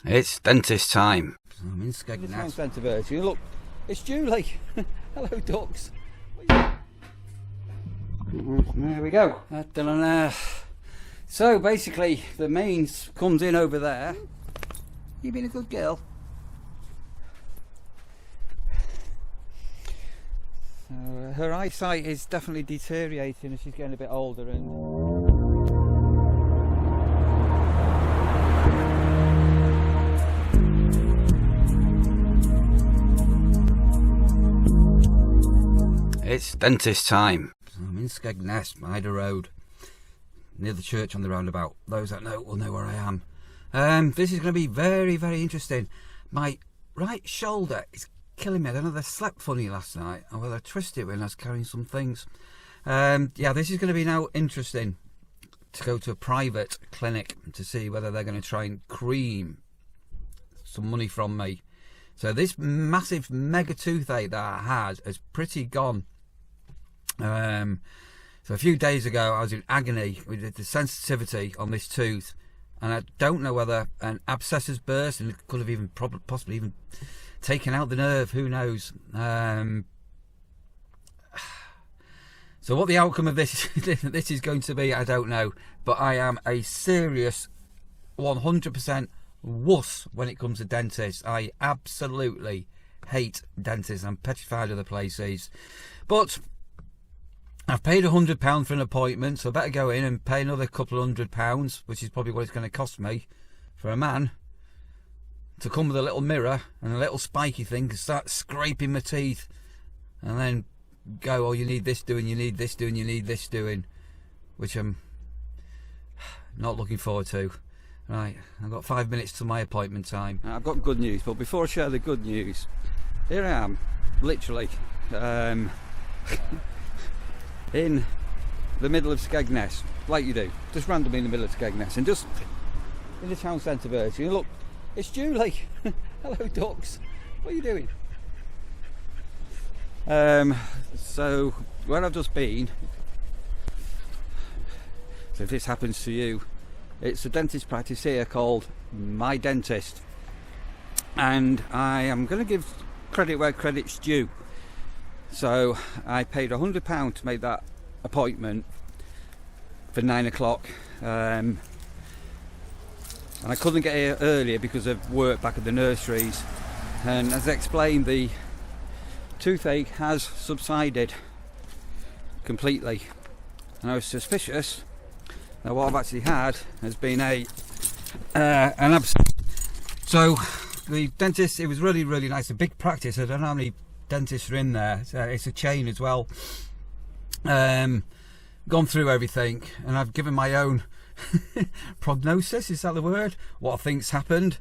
It's dentist time. I'm in Skegness. The town centre version. Look, it's Julie. Hello, ducks. There we go. So basically, the mains comes in over there. You been a good girl. So, her eyesight is definitely deteriorating as she's getting a bit older, and it's dentist time. I'm in Skegness, Mider Road, near the church on the roundabout. Those that know will know where I am. This is going to be very, very interesting. My right shoulder is killing me. I don't know if I slept funny last night or whether I twisted it when I was carrying some things. Yeah, this is going to be now interesting to go to a private clinic to see whether they're going to try and cream some money from me. So this massive mega toothache that I had is pretty gone. So a few days ago I was in agony with the sensitivity on this tooth, and I don't know whether an abscess has burst and it could have even possibly even taken out the nerve, who knows. So what the outcome of this is going to be, I don't know, but I am a serious 100% wuss when it comes to dentists. I absolutely hate dentists. I'm petrified of the places, but I've paid £100 for an appointment, so I better go in and pay another couple of £100, which is probably what it's going to cost me for a man to come with a little mirror and a little spiky thing to start scraping my teeth, and then go, oh, you need this doing, you need this doing, you need this doing, which I'm not looking forward to. Right, I've got 5 minutes to my appointment time. I've got good news, but before I share the good news, here I am, literally, in the middle of Skegness, like you do, just randomly in the middle of Skegness, and just in the town centre version. Look, it's Julie. Hello, ducks. What are you doing? So where I've just been, so if this happens to you, it's a dentist practice here called My Dentist, and I am going to give credit where credit's due. So I paid £100 to make that appointment for 9 o'clock, and I couldn't get here earlier because of work back at the nurseries, and as I explained, the toothache has subsided completely, and I was suspicious that what I've actually had has been an abscess. So the dentist, it was really, really nice, a big practice. I don't know how many dentists are in there. It's a chain as well. Gone through everything, and I've given my own prognosis, is that the word, what I think's happened,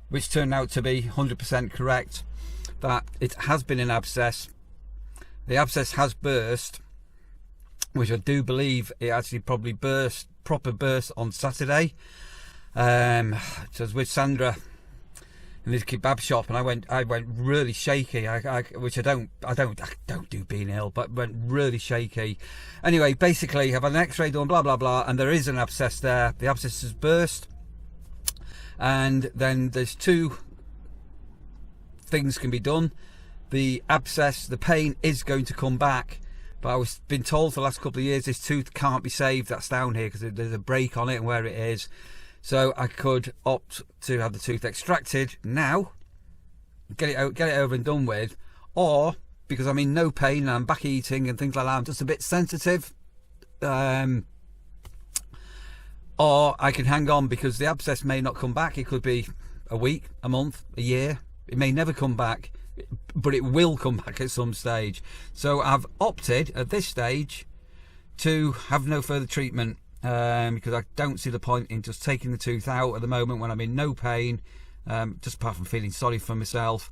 which turned out to be 100% correct, that it has been an abscess. The abscess has burst, which I do believe it actually probably proper burst on Saturday. So I was with Sandra in this kebab shop, and I went really shaky, which I don't do being ill, but went really shaky. Anyway, basically I've had an x-ray done, blah blah blah, and there is an abscess there. The abscess has burst, and then there's two things can be done. The abscess, the pain is going to come back, but I was been told for the last couple of years this tooth can't be saved, that's down here, because there's a break on it and where it is. So I could opt to have the tooth extracted now, get it over and done with, or because I'm in no pain and I'm back eating and things like that, I'm just a bit sensitive, or I can hang on because the abscess may not come back. It could be a week, a month, a year. It may never come back, but it will come back at some stage. So I've opted at this stage to have no further treatment, because I don't see the point in just taking the tooth out at the moment when I'm in no pain, just apart from feeling sorry for myself.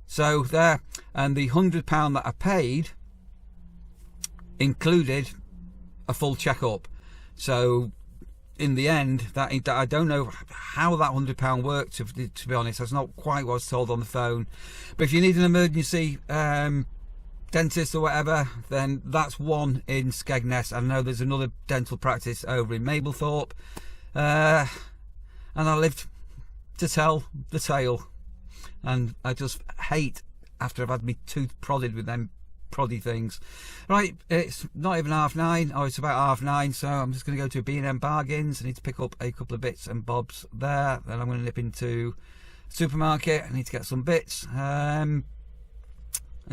So there, and the £100 that I paid included a full checkup. So in the end, that I don't know how that £100 worked, to be honest. That's not quite what I was told on the phone. But if you need an emergency dentist or whatever, then that's one in Skegness. I know there's another dental practice over in Mablethorpe, and I lived to tell the tale, and I just hate after I've had my tooth prodded with them proddy things. Right, it's not even 9:30. Oh, it's about 9:30, so I'm just going to go to B&M Bargains. I need to pick up a couple of bits and bobs there. Then I'm going to nip into supermarket. I need to get some bits and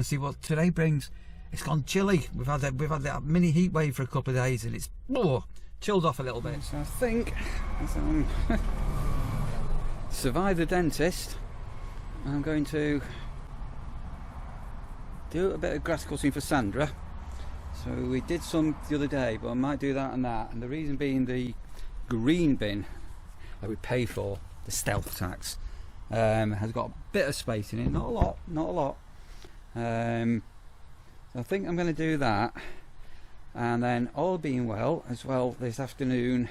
see what today brings. It's gone chilly. We've had that mini heat wave for a couple of days, and it's chilled off a little bit. So I think survive the dentist. I'm going to do a bit of grass cutting for Sandra. So we did some the other day, but I might do that and that. And the reason being, the green bin that we pay for, the stealth tax, has got a bit of space in it. Not a lot. So I think I'm going to do that, and then all being well as well this afternoon,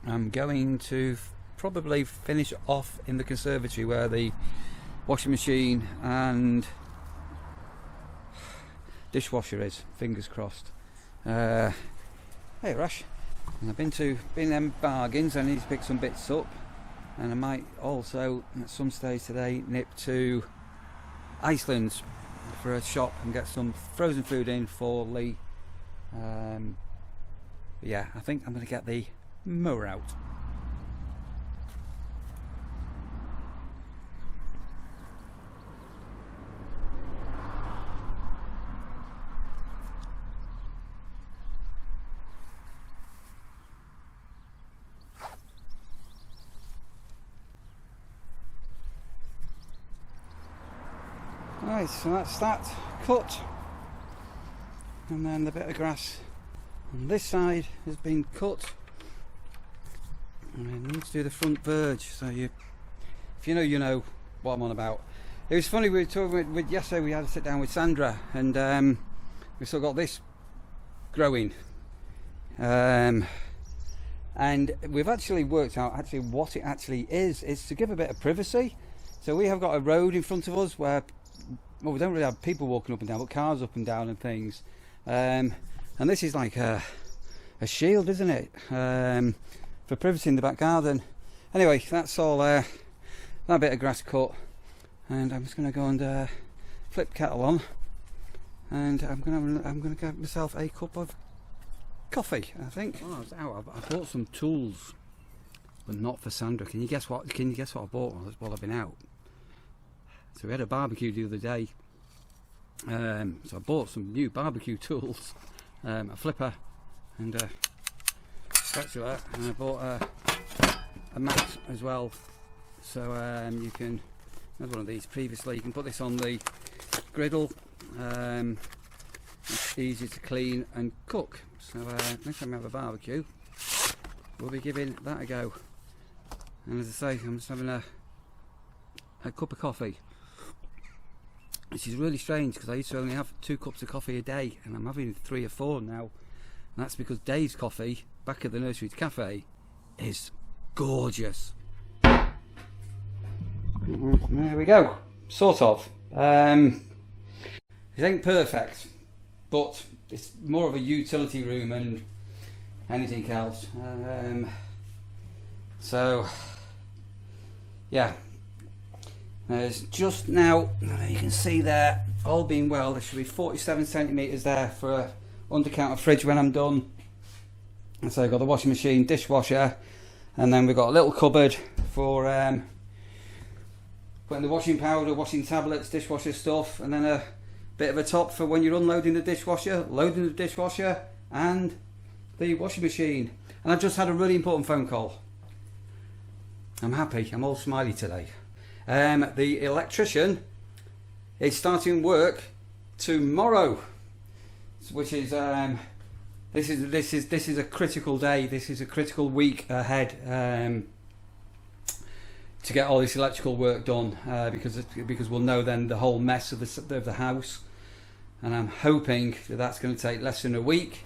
I'm going to probably finish off in the conservatory where the washing machine and dishwasher is. Fingers crossed. Hey Rash, and I've been to B&M Bargains. I need to pick some bits up, and I might also at some stage today nip to Iceland for a shop and get some frozen food in for Lee. Yeah, I think I'm going to get the mower out. Right, so that's that cut, and then the bit of grass on this side has been cut, and I need to do the front verge. So if you know what I'm on about. It was funny, we were talking with yesterday, we had to sit down with Sandra, and we still got this growing, and we've actually worked out what it actually is. It's to give a bit of privacy. So we have got a road in front of us where, well, we don't really have people walking up and down, but cars up and down and things. And this is like a shield, isn't it? For privacy in the back garden. Anyway, that's all that bit of grass cut. And I'm just going to go and flip kettle on. And I'm going to get myself a cup of coffee, I think. Oh, I was out. I bought some tools, but not for Sandra. Can you guess what I bought while I've been out? So we had a barbecue the other day, so I bought some new barbecue tools, a flipper and a spatula, and I bought a mat as well. So you can, I had one of these previously, you can put this on the griddle, it's easy to clean and cook. So next time we have a barbecue, we'll be giving that a go. And as I say, I'm just having a cup of coffee. Which is really strange, because I used to only have 2 cups of coffee a day, and I'm having 3 or 4 now. And that's because Dave's coffee back at the nursery cafe is gorgeous. There we go, sort of. It ain't perfect, but it's more of a utility room and anything else. So yeah. There's just now, you can see there, all being well, there should be 47 centimetres there for a under-counter fridge when I'm done. And so I've got the washing machine, dishwasher, and then we've got a little cupboard for putting the washing powder, washing tablets, dishwasher stuff, and then a bit of a top for when you're unloading the dishwasher, loading the dishwasher, and the washing machine. And I've just had a really important phone call. I'm happy, I'm all smiley today. The electrician is starting work tomorrow, which is this is a critical day. This is a critical week ahead to get all this electrical work done, because we'll know then the whole mess of the house, and I'm hoping that that's going to take less than a week,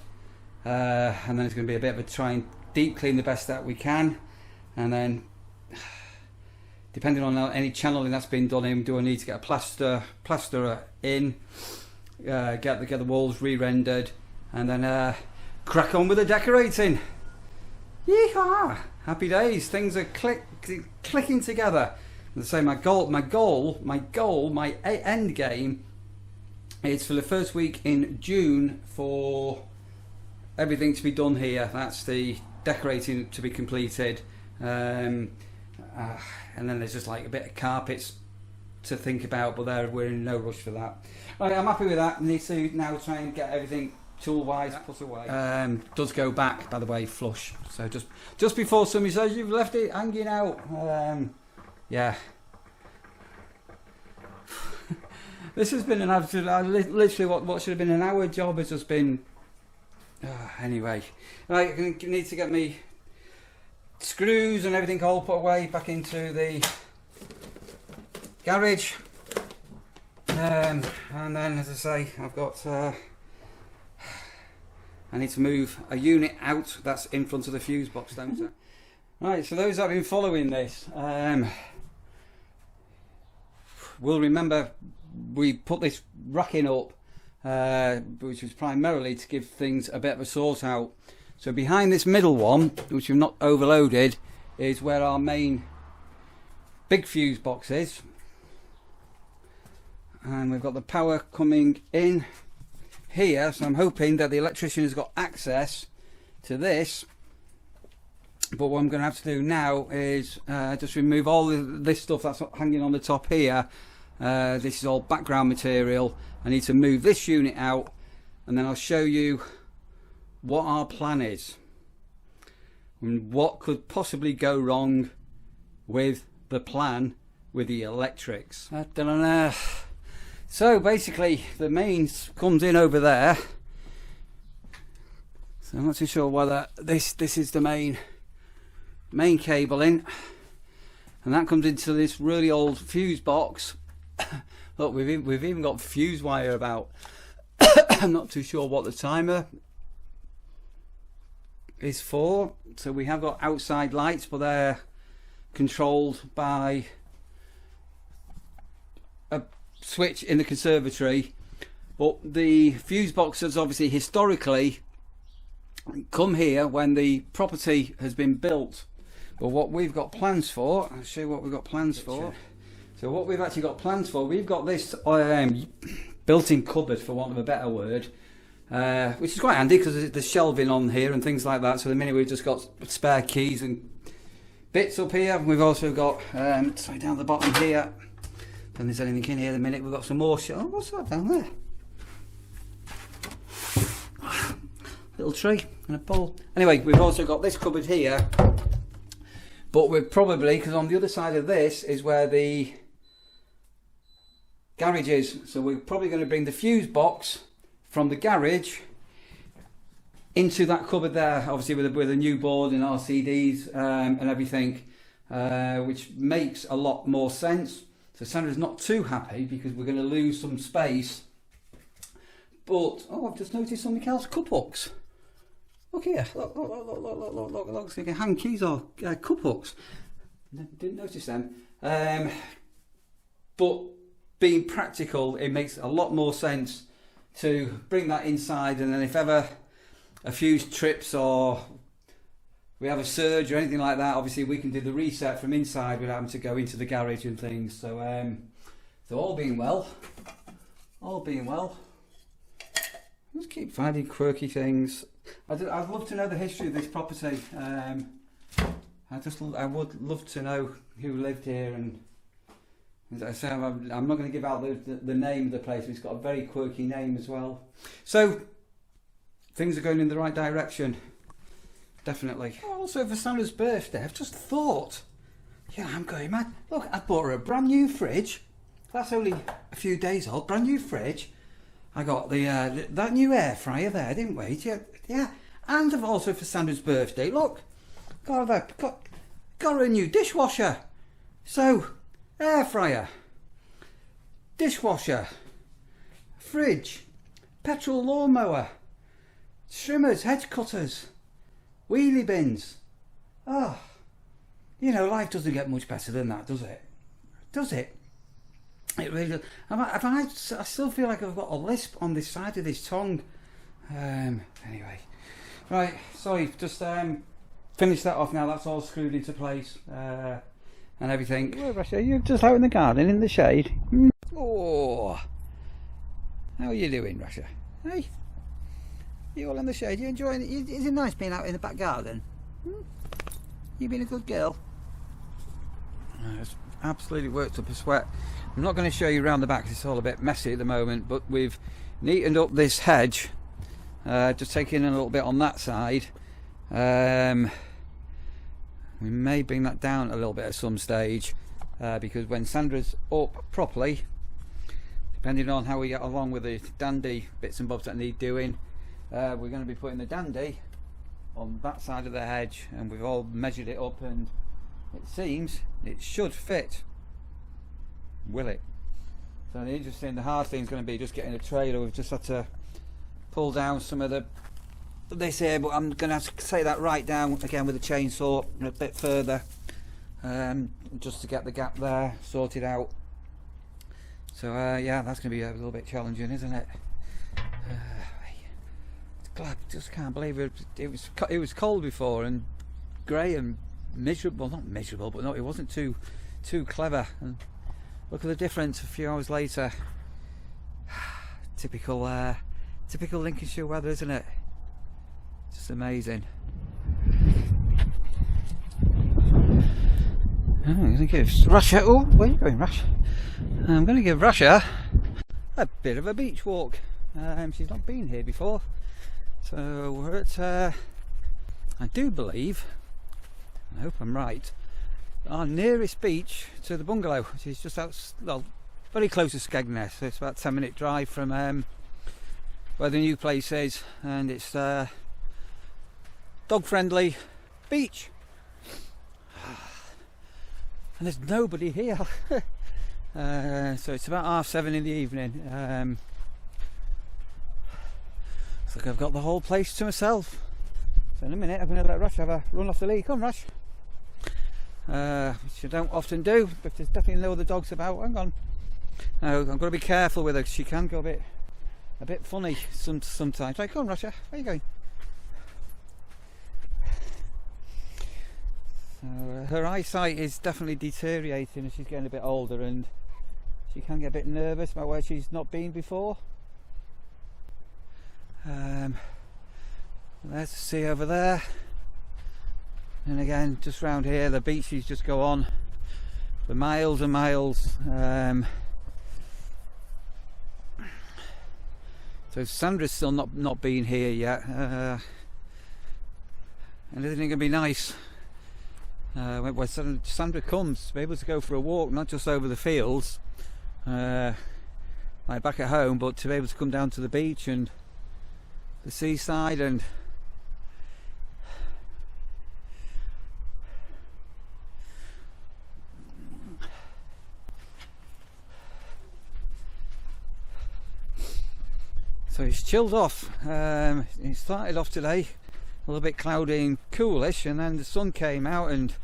and then it's going to be a bit of a try and deep clean the best that we can, and then, depending on any channeling that's been done in, do I need to get a plasterer in, get the walls re-rendered, and then crack on with the decorating. Yeehaw! Happy days. Things are clicking together. And so my end game is for the first week in June for everything to be done here. That's the decorating to be completed. And then there's just like a bit of carpets to think about, but we're in no rush for that. Right, I'm happy with that. Need to now try and get everything tool-wise put away. Does go back, by the way, flush. So just before somebody says you've left it hanging out, yeah. This has been an absolute, literally what should have been an hour job has just been. Anyway, right, I need to get me screws and everything all put away back into the garage, and then, as I say, I've got I need to move a unit out that's in front of the fuse box, don't I? Right, so those that have been following this will remember we put this racking up, which was primarily to give things a bit of a sort out. So behind this middle one, which we've not overloaded, is where our main big fuse box is. And we've got the power coming in here, so I'm hoping that the electrician has got access to this. But what I'm going to have to do now is just remove all this stuff that's hanging on the top here. This is all background material. I need to move this unit out, and then I'll show you what our plan is and what could possibly go wrong with the plan with the electrics. So basically the mains comes in over there, so I'm not too sure whether this is the main cabling, and that comes into this really old fuse box. Look, we've even got fuse wire about. I'm not too sure what the timer is for. So we have got outside lights, but they're controlled by a switch in the conservatory. But the fuse boxes obviously historically come here when the property has been built. But what we've got plans for, I'll show you what we've got plans for. So what we've actually got plans for, we've got this built-in cupboard, for want of a better word, which is quite handy because there's shelving on here and things like that. So the minute we've just got spare keys and bits up here. We've also got, sorry, down the bottom here, then there's anything in here. The minute we've got some more oh, what's that down there? Little tree and a pole. Anyway, we've also got this cupboard here, but we're probably, because on the other side of this is where the garage is, so we're probably going to bring the fuse box from the garage into that cupboard there, obviously with a new board and RCDs and everything, which makes a lot more sense. So Sandra's not too happy because we're going to lose some space. But I've just noticed something else. Cup hooks. Look here. Look. So you can hang keys or cup hooks. Didn't notice them. But being practical, it makes a lot more sense to bring that inside, and then if ever a fuse trips or we have a surge or anything like that, obviously we can do the reset from inside without having to go into the garage and things. So all being well, just keep finding quirky things. I'd love to know the history of this property. I would love to know who lived here, and as I say, I'm not going to give out the name of the place. It's got a very quirky name as well. So things are going in the right direction, definitely. Also for Sandra's birthday, I've just thought, yeah, I'm going mad. Look, I bought her a brand new fridge. That's only a few days old. Brand new fridge. I got that new air fryer there, didn't we? Yeah. And I've also for Sandra's birthday, look, got her a new dishwasher. So, air fryer, dishwasher, fridge, petrol lawnmower, trimmers, hedge cutters, wheelie bins. Oh, you know, life doesn't get much better than that, does it? Does it? It really does. I still feel like I've got a lisp on this side of this tongue. Anyway, right, sorry, just finished that off now. That's all screwed into place and everything. Well, Rasha, you're just out in the garden in the shade. Oh, how are you doing, Rasha? Hey, you all in the shade? You enjoying it? Is it nice being out in the back garden? You been a good girl? It's absolutely worked up a sweat. I'm not going to show you around the back because it's all a bit messy at the moment, but we've neatened up this hedge, just taking in a little bit on that side. We may bring that down a little bit at some stage, because when Sandra's up properly, depending on how we get along with the dandy bits and bobs that need doing, we're going to be putting the dandy on that side of the hedge, and we've all measured it up and it seems it should fit. Will it? So the hard thing is going to be just getting a trailer. We've just had to pull down some of this here, but I'm going to have to take that right down again with a chainsaw a bit further, just to get the gap there sorted out. So yeah, that's going to be a little bit challenging, isn't it? Just can't believe it was cold before and grey and miserable. Not miserable, but no, it wasn't too clever. And look at the difference a few hours later. Typical Lincolnshire weather, isn't it? Just amazing. I'm going to give Rasha. Oh, where are you going, Rasha? I'm going to give Rasha a bit of a beach walk. She's not been here before. So we're at, I do believe, I hope I'm right, our nearest beach to the bungalow, which is just out, well, very close to Skegness. So it's about a 10-minute drive from where the new place is, and it's dog friendly beach. And there's nobody here. So it's about 7:30 in the evening. Looks like I've got the whole place to myself. So in a minute I'm going to let Rush have a run off the lead. Come Rush. Which I don't often do, but there's definitely no other dogs about. Hang on. No, I'm going to be careful with her. She can go a bit funny sometimes. Right, come on Russia. Where are you going? So, her eyesight is definitely deteriorating as she's getting a bit older, and she can get a bit nervous about where she's not been before. There's the sea over there, and again just round here the beaches just go on for miles and miles. So Sandra's still not been here yet, and isn't it going to be nice when Sandra comes to be able to go for a walk, not just over the fields like back at home, but to be able to come down to the beach and the seaside. And so it's chilled off. It started off today a little bit cloudy and coolish, and then the sun came out, and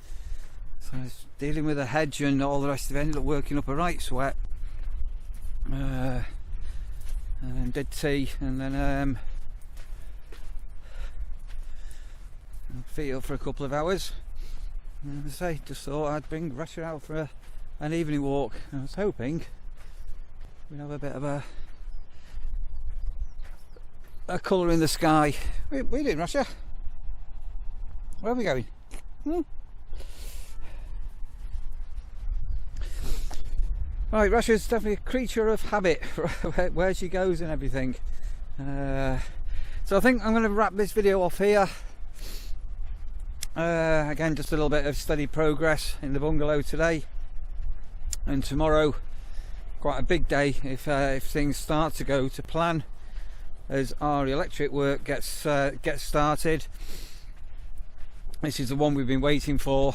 so I was dealing with a hedge and all the rest of it. Ended up working up a right sweat, and then did tea, and then feet up for a couple of hours. And as I say, just thought I'd bring Rasha out for an evening walk. I was hoping we'd have a bit of a colour in the sky. Where are you doing, Rasha? Where are we going? Right, Rasha's definitely a creature of habit where she goes and everything. So I think I'm going to wrap this video off here. Again, just a little bit of steady progress in the bungalow today, and tomorrow quite a big day if things start to go to plan, as our electric work gets started. This is the one we've been waiting for.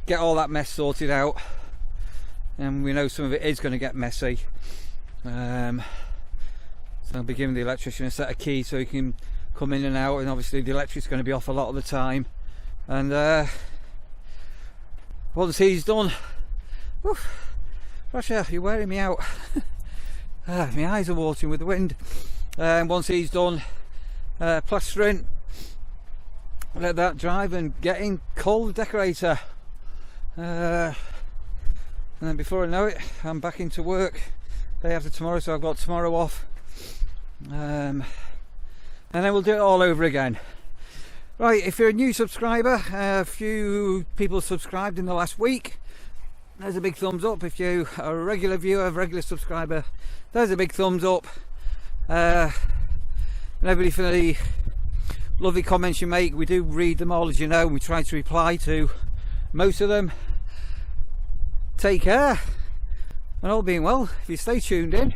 Get all that mess sorted out, and we know some of it is going to get messy. So I'll be giving the electrician a set of keys so he can come in and out, and obviously the electric's going to be off a lot of the time. And once he's done, Rasha, you're wearing me out. My eyes are watering with the wind. Once he's done plastering, let that drive and get in, call the decorator. And then before I know it, I'm back into work day after tomorrow, so I've got tomorrow off. And then we'll do it all over again. Right, if you're a new subscriber, a few people subscribed in the last week. There's a big thumbs up. If you are a regular viewer, a regular subscriber, there's a big thumbs up. And everybody for the lovely comments you make. We do read them all, as you know, and we try to reply to most of them. Take care, and all being well, if you stay tuned in,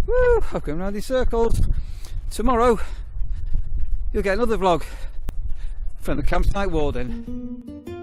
woo, I've gone round in circles. Tomorrow you'll get another vlog from the Campsite Warden.